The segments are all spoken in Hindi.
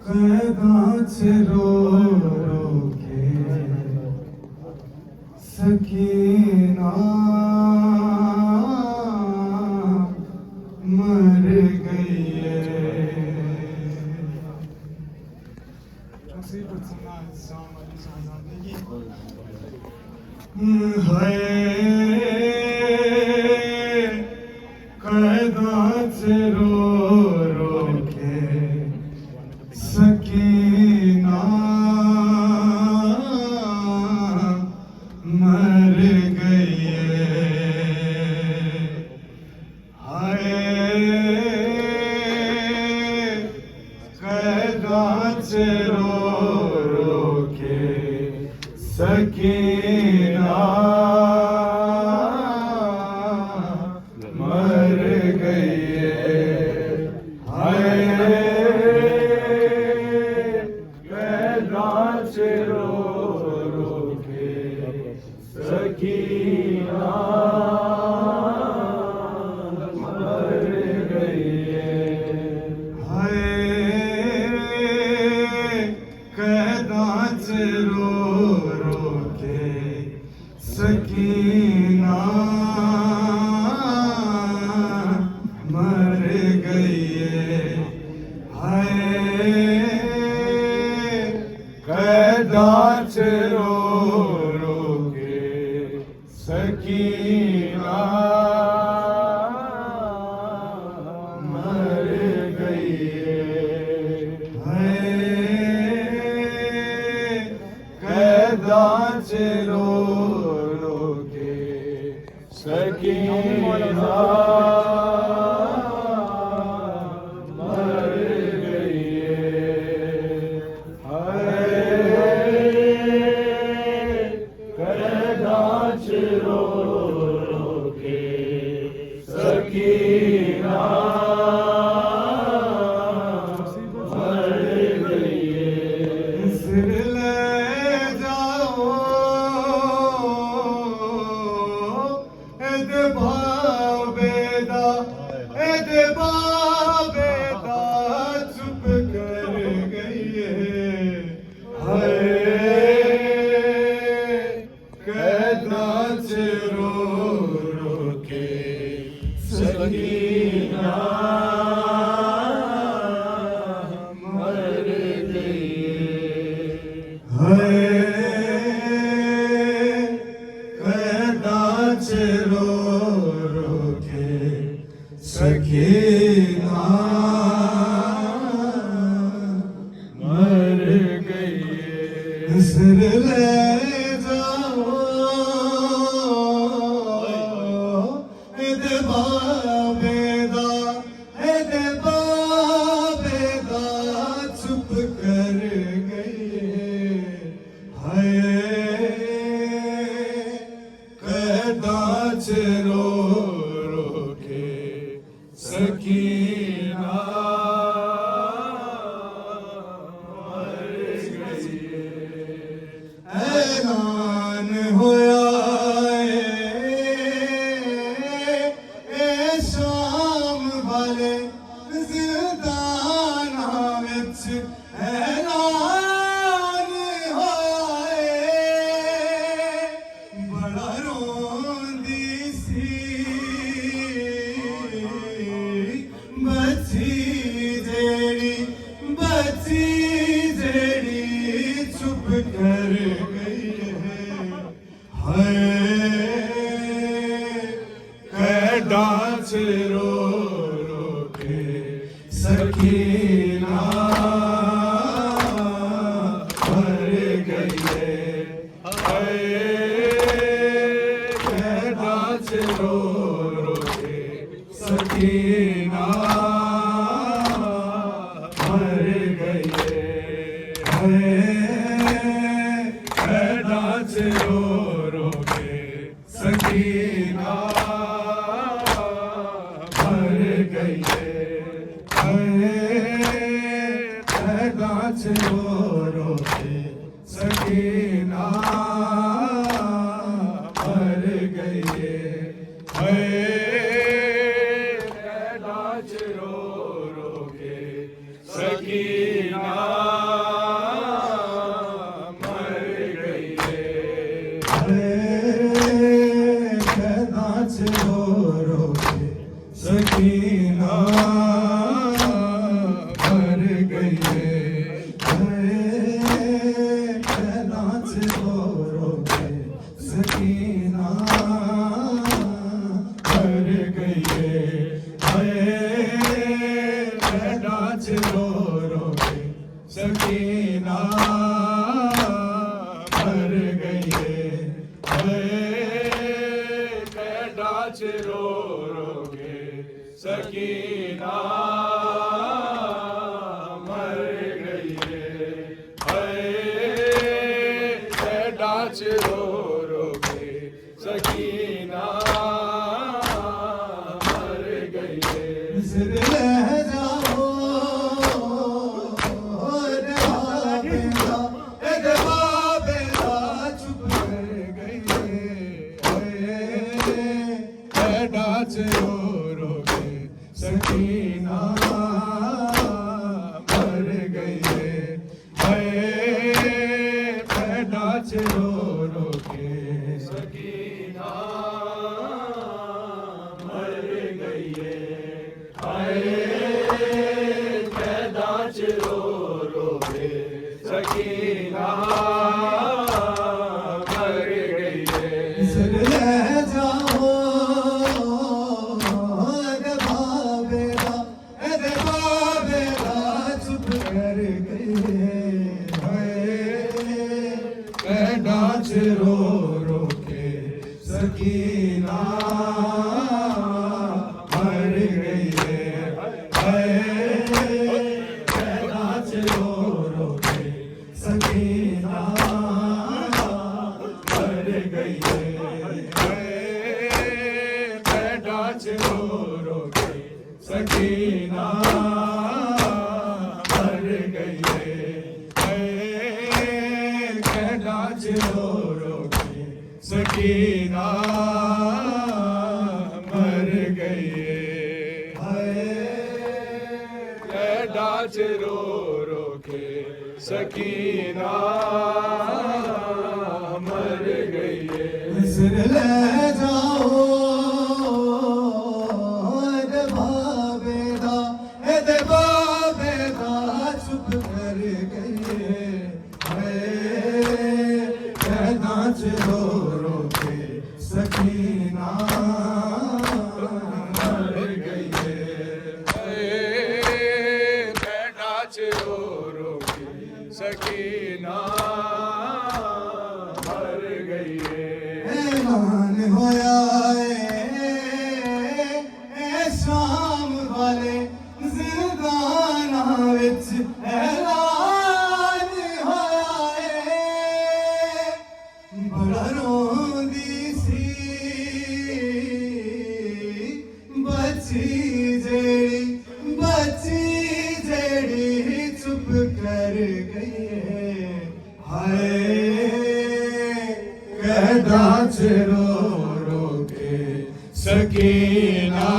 कैदाच रो रो के सकीना मर गई है। हाय कैदाच रो रो के सकीना मर गई है। हाय कैदाच रो रो के सकीना मर गई है। हाय कैदाच रो रो के सकीना मर गई है। हाय कैदाच रो रो के सकीना मर गई है। हाय कैदाच रो रो के सकीना मर गई है। हाय कैदाच रो रो के सकीना मर गई है। हाय कैदाच रो रो के सकीना मर गई है। सिर ले जाओ एदे बाबेदा चुप कर गई है। हाय कैदाच रो रो के सकीना मर गई है। हाय कैदाच रो रो के सकीना मर गई है। सिर ले जाओ एदे बाबेदा चुप कर गई है। हाय कैदाच रो रो के सकीना मर गई है। ऐलान होया ए शाम वाले जिंदाना विच ऐलान होया बड़ा रोंदी सी बची जेड़ी चुप कर गई है। हाय कैदाच रो रो के सकीना मर गई है। हाय कैदाच रो रो के सकीना मर गई है। हाय कैदाच रो रो के सकीना मर गई है। हाय कैदाच रो रो के सकीना मर गई है। हाय कैदाच रो रो के सकीना मर गई है। नाच रो रो के सकीना मर गई है। नाच रो रो के सकीना मर गई है। नाच रो रो के सकीना मर गई है। नाच रो रो के सकीना मर गई है। नाच रो रो के सकीना मर गई है। रह जाओ चुप कर गई है। नाच रो रो के सकीना मर गई है। नाच रो रो के सकीना मर गई है। नाच रो रो के सकीना मर गई है। रह जाओ चुप कर गई है। नाच रो रो के सकीना मर गई है। नाच रो रो के सकीना मर गई है। नाच रो रो के सकीना मर गई है। नाच रो रो के सकीना मर गई है। नाच रो रो के सकीना मर गई है। ले जाओ चुप कर गई है। नाच रो रो के सकीना मर गई है। नाच रो रो के सकीना मर गई है। ऐलान होया शाम वाले जिंदाना विच ऐलान होया बड़ा रोंदी सी बच्ची जेड़ी चुप कर गई है। नाच रो रो के सकीना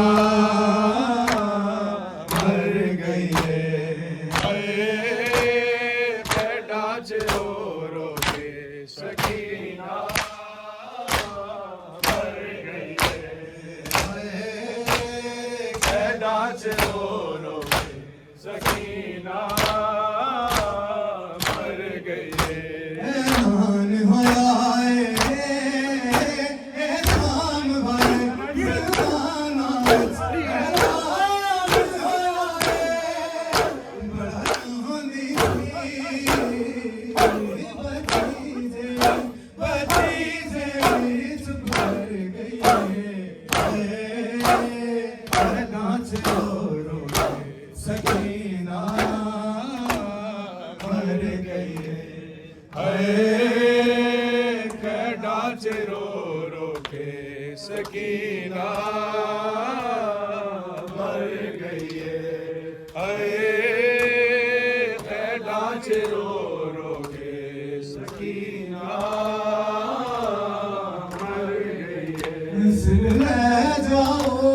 मर गई है। नाच रो रो के सकीना मर गई है। नाच रो रो के सकीना मर गई है। ऐलान होया नाच रो रो के सकीना मर गई है। नाच रो रो के सकीना मर गई है। नाच रो रो के सकीना मर गई है। ले जाओ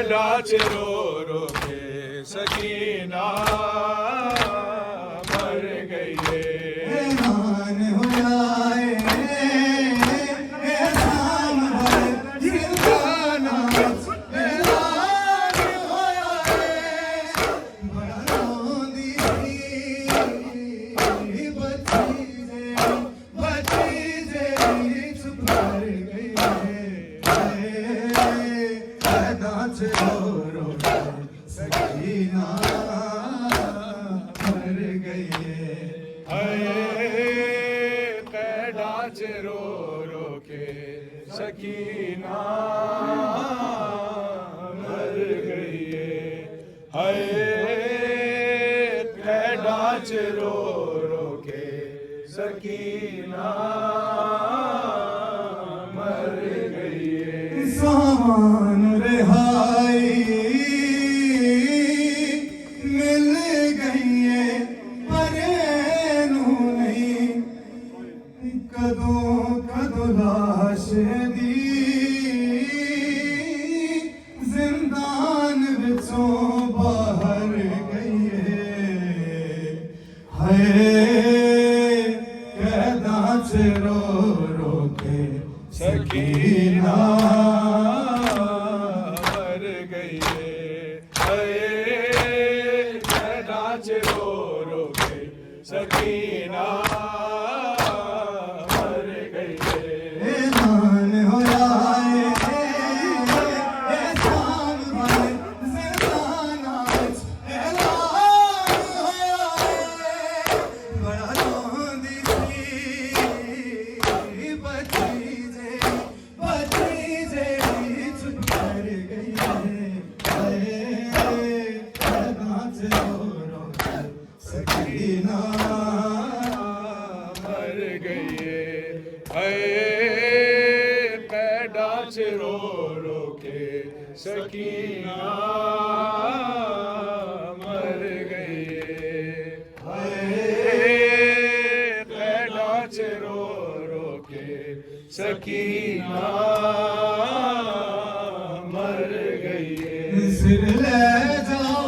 कैडा रो रो के सकीना मर गई है। ऐलान होया एहसान है जिंदाना ऐलान होया बड़ा रोंदी बच्ची जे चुप कर गई है नाच रो रो सकीना मर गई है। कैडा रो रो के सकीना मर गई है। हाय कैडा रो रो के सकीना मर गई है। सामान रिहाई मिल गई है परेनू नहीं कदों कदों लाश दी जिंदान विचों बाहर गई है। कैदा च रो रो के सकीना मर गई है। कैडा रो रो के सकीना मर गई है। ऐलान होया एहसान है जिंदाना ऐलान होया बड़ा रोंदी बच्ची जे चुप कर गई है। नाच रो रो सकीना मर गई है। कैडा रो रो के सकीना मर गई है। कैडा रो रो के सकीना मर गई है। सिर ले जाओ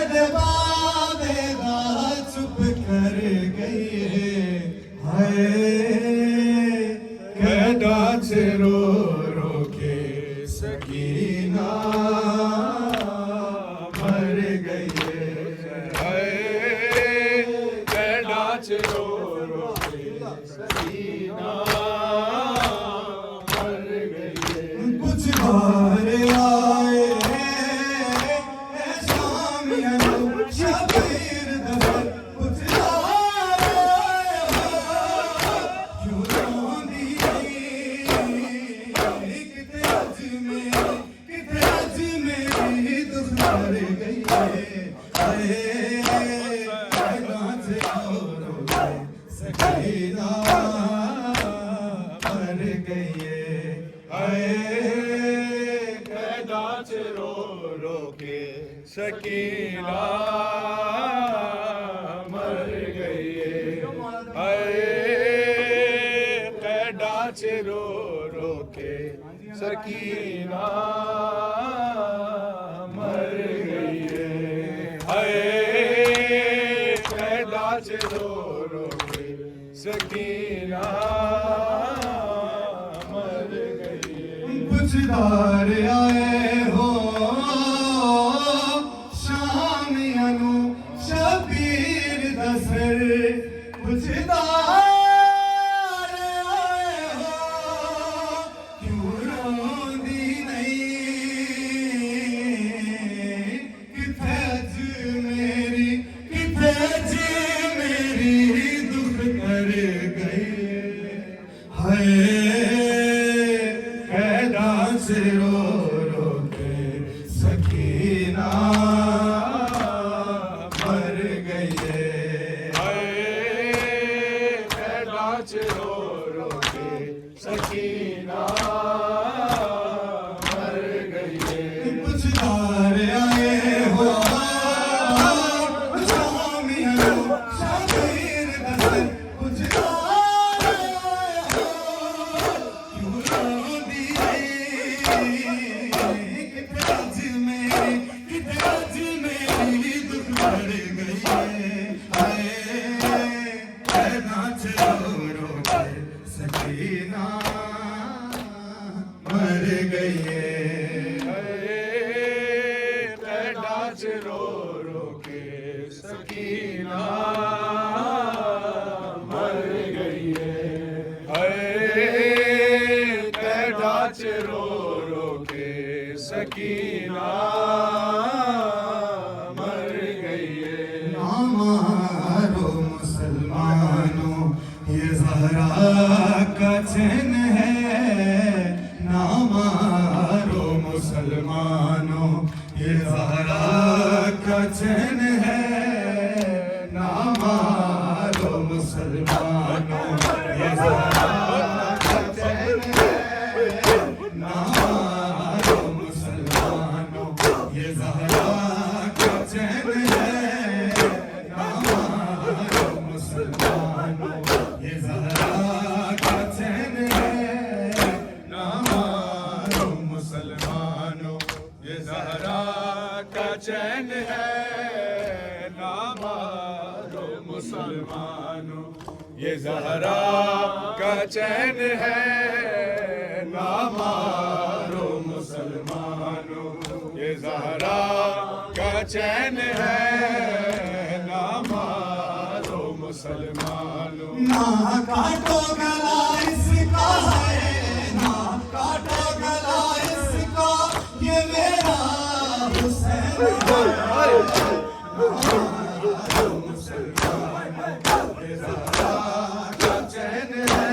दबावेदा चुप कर गई है। कैडा रो रो के सकीना मर गई है। कैडा रो रो के सकीना मर गई है। कुछ बार आए शामियां शबीर दफर कुछ आए क्यों रोंदी किते अज मेरी दुख मर गई है। नाच रो सकीना मर गई है। कैडा रो रो के सकीना मर गई है। कैडा रो रो के सकीना मर गई है। कैडा रो रो के सकीना मर गई है। कुछ दार आए हो शामियां शबीर दसर कुछ दार आए हो क्यों रोंदी नहीं किथे अज मेरी दुख कर गई है। कैडा रो रो के सकीना मर गई है। कैडा रो रो के सकीना मर गई है। कुछ दार आए हो शामियां शबीर दसर कुछ दार आए हो मर गई नाच रो रो के सकीना मर गई है नाच रो रो के सकीना मर गई है। ना मारो मुसलमानों ये ज़हरा का चैन है, ना मारो मुसलमानों ये ज़हरा का चैन है, ना मारो मुसलमानों ये ज़हरा का चैन है, ना मारो मुसलमानों ये ज़हरा का चैन है, ना मारो मुसलमानों ये ज़हरा का चैन है, ना मारो मुसलमानों ये ज़हरा का चैन है ना मारो मुसलमानों। ये ज़हरा का चैन है ना मारो मुसलमानों। ये ज़हरा का चैन है ना मारो मुसलमानों। ना काटो गला इसका है, ना काटो गला इसका, ये मेरा हुसैन है। मुसलमानों ये ज़हरा का चैन है,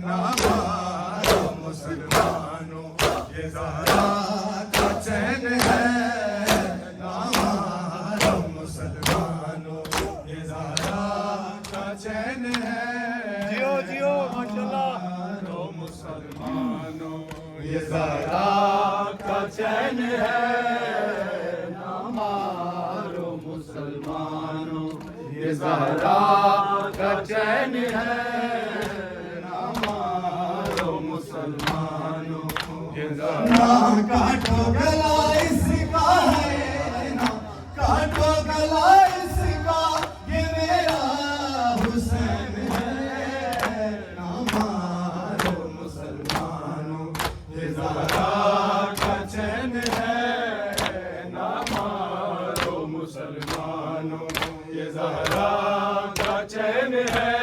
ना मारो मुसलमानों ये ज़हरा का चैन है, ना मारो मुसलमानों ये ज़हरा का चैन है। जियो जियो माशाल्लाह। रो मुसलमानों ये ज़हरा का चैन है ना मारो मुसलमानों। ये ज़हरा का चैन है ना मारो मुसलमानों। ये ज़हरा ना काटो गला इसका है, ना काटो गला इसका, ये मेरा हुसैन है। ना मारो मुसलमानों ये ज़हरा का चैन है, ना मारो मुसलमानों। ये ज़हरा का चैन है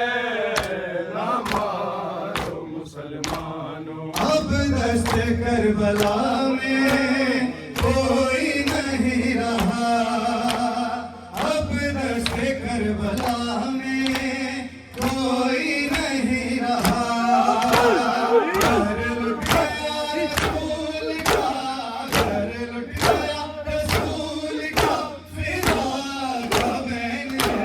ना मारो मुसलमानों। अब दश्त करबला में कोई नहीं रहा, अब दश्त करबला में कोई नहीं रहा। घर लुट गया रसूल का, घर लुट गया रसूल का, फिदा का बैन है।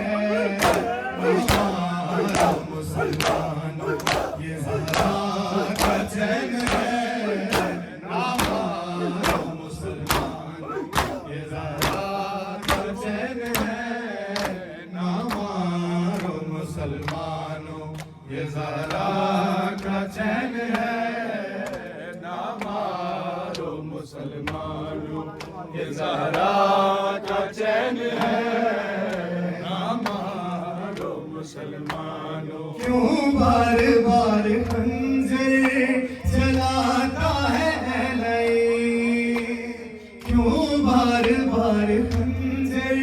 हमारा मुसलमानों ये ज़हरा का चैन है, ना मारो मुसलमानों ये ज़हरा का चैन है, ना मारो मुसलमानों ये ज़हरा का चैन है, ना मारो मुसलमानों। ये ज़हरा का चैन है ना मारो मुसलमानों। क्यों बार बार खंजर चलाता है लई, क्यों बार बार खंजर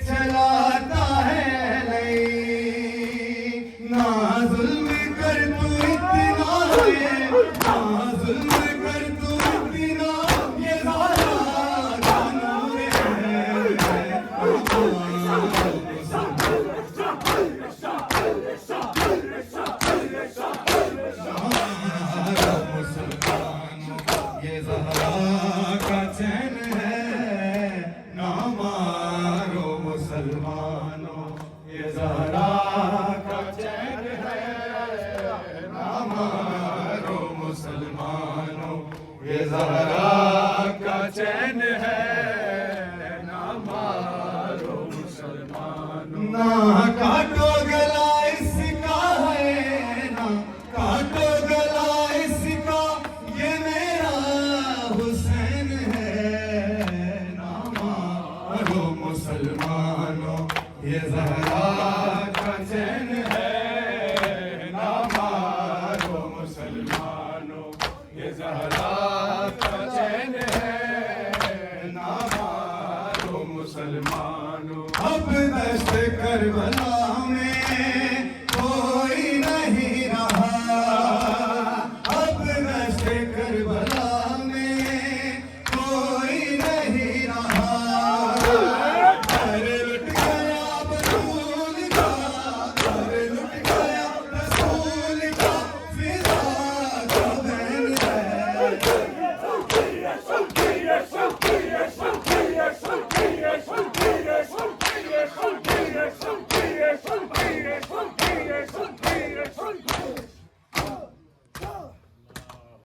चलाता है लई। ना जुल्म कर तू इतना है, ना जुल्म कर तू इतना, ये ज़हरा का नूर है। मुसलमानों ये ज़हरा का चैन है, ना मारो मुसलमानों ये ज़हरा का चैन है, ना मारो मुसलमानों ये ज़हरा का चैन है ना मारो मुसलमानों। ना काटो गला इसका है, ना काटो गला इसका, ये मेरा हुसैन है। ना मारो मुसलमानों ये ज़हरा का चैन है, ना मारो मुसलमानों। ये ज़हरा करबला में कोई नहीं रहा, अब दश्त करबला में कोई नहीं रहा। घर लुट गया रसूल का, घर लुट गया रसूल का, फिदा का बहन है।